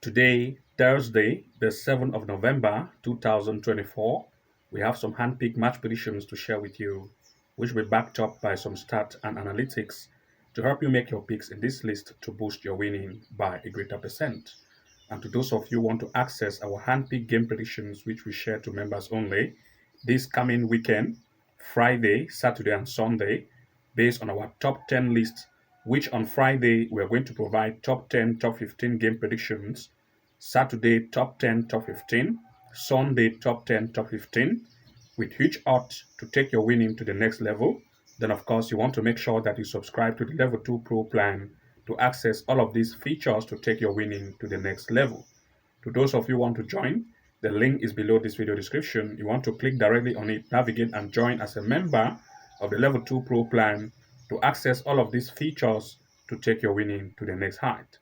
Today, Thursday, the 7th of November 2024, we have some hand-picked match predictions to share with you, which will be backed up by some stats and analytics to help you make your picks in this list to boost your winning by a greater percent. And to those of you who want to access our hand-picked game predictions, which we share to members only, this coming weekend, Friday, Saturday, and Sunday, based on our top 10 list, which on Friday we are going to provide top 10, top 15 game predictions, Saturday top 10, top 15, Sunday top 10, top 15, with huge odds to take your winning to the next level. Then, of course, you want to make sure that you subscribe to the Level 2 Pro plan to access all of these features to take your winning to the next level. To those of you who want to join, the link is below this video description. You want to click directly on it, navigate and join as a member of the Level 2 Pro plan to access all of these features to take your winning to the next height.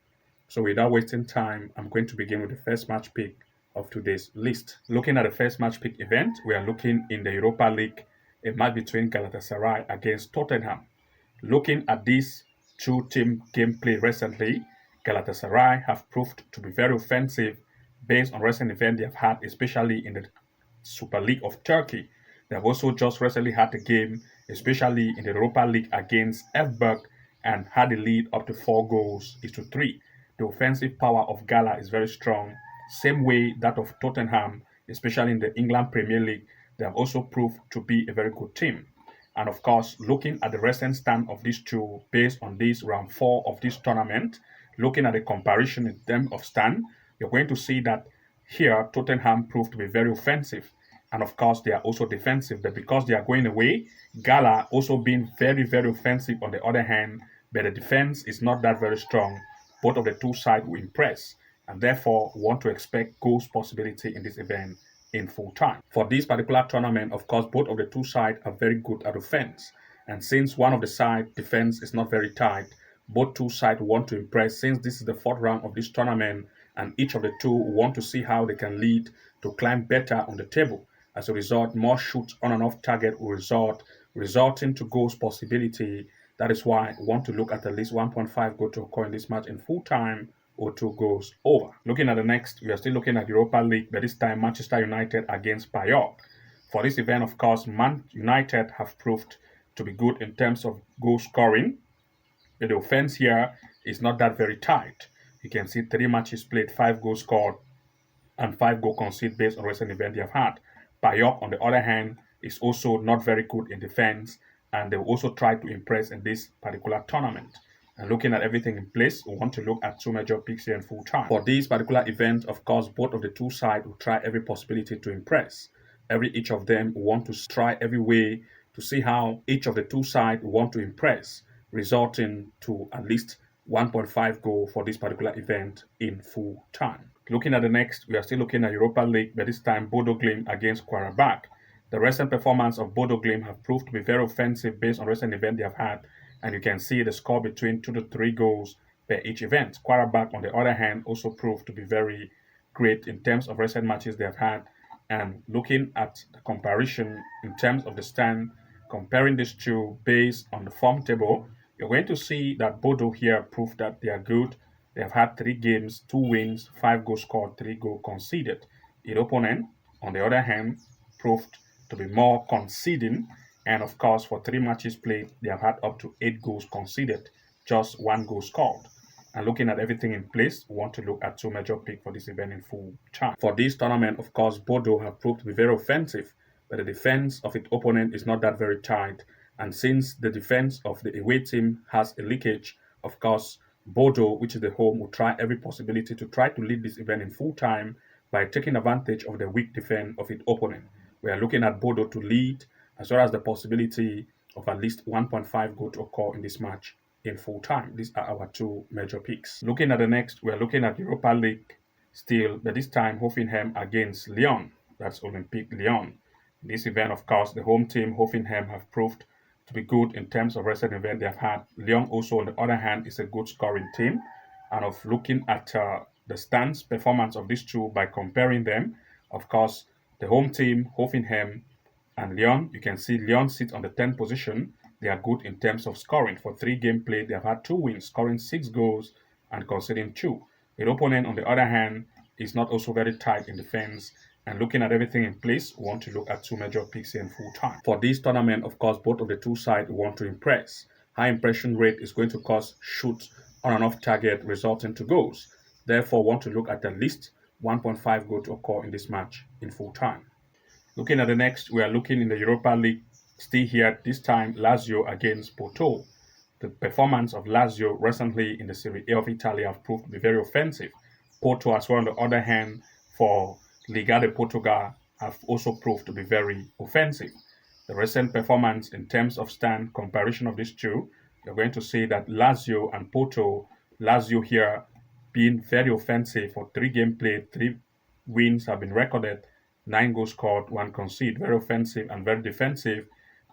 So without wasting time, I'm going to begin with the first match pick of today's list. Looking at the first match pick event, we are looking in the Europa League, a match between Galatasaray against Tottenham. Looking at this two-team gameplay recently, Galatasaray have proved to be very offensive based on recent events they have had, especially in the Super League of Turkey. They have also just recently had a game, especially in the Europa League against Fberg, and had a lead up to 4 goals to 3. The offensive power of Gala is very strong, same way that of Tottenham, especially in the England Premier League. They have also proved to be a very good team. And of course, looking at the recent stand of these two based on this round 4 of this tournament, looking at the comparison in terms of stand, you're going to see that here Tottenham proved to be very offensive. And of course, they are also defensive. But because they are going away, Gala also being very, very offensive on the other hand, but the defense is not that very strong. Both of the two sides will impress, and therefore want to expect goals possibility in this event in full time. For this particular tournament, of course, both of the two sides are very good at offense. And since one of the side defense is not very tight, both two sides want to impress since this is the 4th round of this tournament, and each of the two want to see how they can lead to climb better on the table. As a result, more shots on and off target will resulting to goals possibility. That is why we want to look at least 1.5 goal to occur in this match in full time or 2 goals over. Looking at the next, we are still looking at Europa League, but this time Manchester United against PAOK. For this event, of course, Man United have proved to be good in terms of goal scoring. But the offense here is not that very tight. You can see 3 matches played, 5 goals scored, and 5 goals conceded based on recent event they have had. PAOK, on the other hand, is also not very good in defense, and they will also try to impress in this particular tournament. And looking at everything in place, we want to look at 2 major picks here in full time. For this particular event, of course, both of the two sides will try every possibility to impress. Each of them will want to try every way to see how each of the two sides want to impress, resulting to at least 1.5 goal for this particular event in full time. Looking at the next, we are still looking at Europa League, but this time Bodo Glimt against Qarabağ. The recent performance of Bodo Glimt have proved to be very offensive based on recent events they have had, and you can see the score between 2 to 3 goals per each event. Qarabağ, on the other hand, also proved to be very great in terms of recent matches they have had. And looking at the comparison in terms of the stand, comparing these two based on the form table, you're going to see that Bodo here proved that they are good. They have had 3 games, 2 wins, 5 goals scored, 3 goals conceded. The opponent, on the other hand, proved to be more conceding, and of course, for 3 matches played, they have had up to 8 goals conceded, just 1 goal scored. And looking at everything in place, we want to look at 2 major picks for this event in full time. For this tournament, of course, Bodo have proved to be very offensive, but the defense of its opponent is not that very tight. And since the defense of the away team has a leakage, of course, Bodo, which is the home, will try every possibility to try to lead this event in full time by taking advantage of the weak defense of its opponent. We are looking at Bodo to lead, as well as the possibility of at least 1.5 goal to occur in this match in full time. These are our 2 major picks. Looking at the next, we are looking at Europa League still, but this time Hoffenheim against Lyon. That's Olympique Lyon. In this event, of course, the home team, Hoffenheim, have proved to be good in terms of recent event they have had. Lyon also, on the other hand, is a good scoring team. And of looking at the stands performance of these two by comparing them, of course, the home team, Hoffenheim and Lyon, you can see Lyon sits on the 10th position. They are good in terms of scoring. For 3 games played, they have had 2 wins, scoring 6 goals and conceding 2. The opponent, on the other hand, is not also very tight in defense. And looking at everything in place, we want to look at two major picks here in full time. For this tournament, of course, both of the two sides want to impress. High impression rate is going to cause shots on and off target, resulting to goals. Therefore, want to look at least 1.5 goal to occur in this match in full time. Looking at the next, we are looking in the Europa League, still here, this time Lazio against Porto. The performance of Lazio recently in the Serie A of Italy have proved to be very offensive. Porto, as well, on the other hand, for Liga de Portugal, have also proved to be very offensive. The recent performance in terms of stand comparison of these two, you're going to see that Lazio and Porto, Lazio here being very offensive for 3 games played, 3 wins have been recorded, 9 goals scored, 1 conceded, very offensive and very defensive.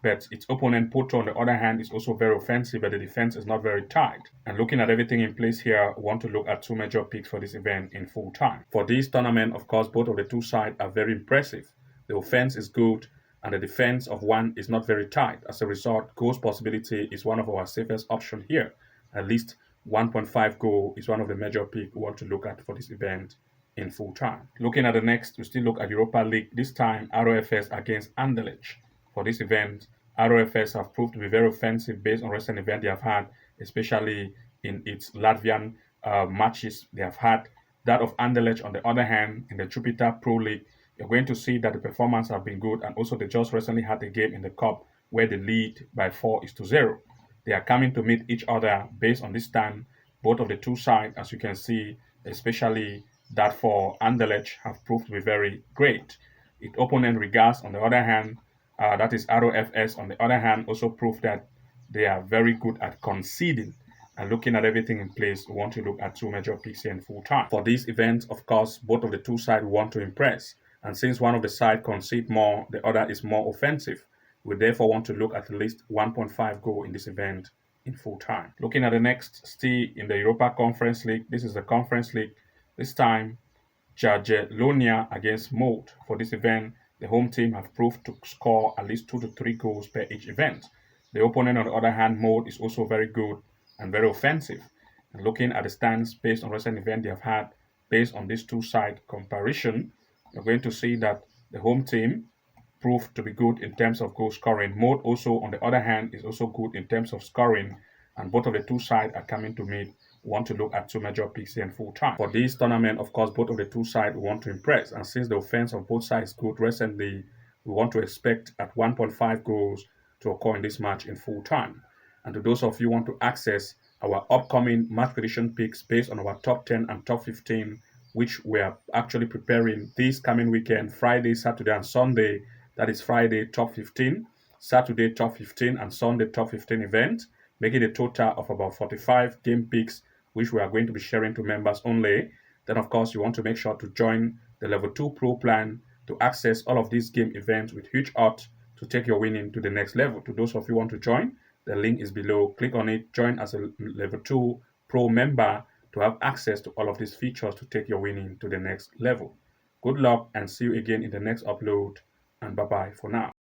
But its opponent, Porto, on the other hand, is also very offensive, but the defense is not very tight. And looking at everything in place here, we want to look at two major picks for this event in full time. For this tournament, of course, both of the two sides are very impressive. The offense is good, and the defense of one is not very tight. As a result, goals possibility is one of our safest options here. At least 1.5 goal is one of the major picks we want to look at for this event in full time. Looking at the next, we still look at Europa League, this time ROFS against Anderlecht. For this event, ROFS have proved to be very offensive based on recent events they have had, especially in its Latvian matches they have had. That of Anderlecht, on the other hand, in the Jupiter Pro League, you're going to see that the performance have been good, and also they just recently had a game in the cup where they lead by 4-0. They are coming to meet each other based on this stand. Both of the two sides, as you can see, especially that for Anderlecht, have proved to be very great. Its opponent Rigas, on the other hand, that is ROFS, on the other hand, also proved that they are very good at conceding. And looking at everything in place, we want to look at two major picks here in full time. For these events, of course, both of the two sides want to impress. And since one of the sides concede more, the other is more offensive. We therefore want to look at least 1.5 goal in this event in full time. Looking at the next, still in the Europa Conference League, this is the Conference League. This time, Jagiellonia against Molde. For this event, the home team have proved to score at least 2 to 3 goals per each event. The opponent, on the other hand, Molde, is also very good and very offensive. And looking at the stands based on recent events they have had, based on this two-side comparison, you're going to see that the home team proved to be good in terms of goal scoring. Molde also, on the other hand, is also good in terms of scoring, and both of the two sides are coming to meet. We want to look at two major picks here in full time. For this tournament, of course, both of the two sides want to impress, and since the offense of both sides is good recently, we want to expect at 1.5 goals to occur in this match in full time. And to those of you who want to access our upcoming match prediction picks based on our top 10 and top 15, which we are actually preparing this coming weekend, Friday, Saturday, and Sunday. That is Friday top 15, Saturday top 15, and Sunday top 15 event, making a total of about 45 game picks, which we are going to be sharing to members only. Then, of course, you want to make sure to join the Level 2 Pro plan to access all of these game events with huge odds to take your winning to the next level. To those of you who want to join, the link is below. Click on it, join as a Level 2 Pro member to have access to all of these features to take your winning to the next level. Good luck and see you again in the next upload, and bye-bye for now.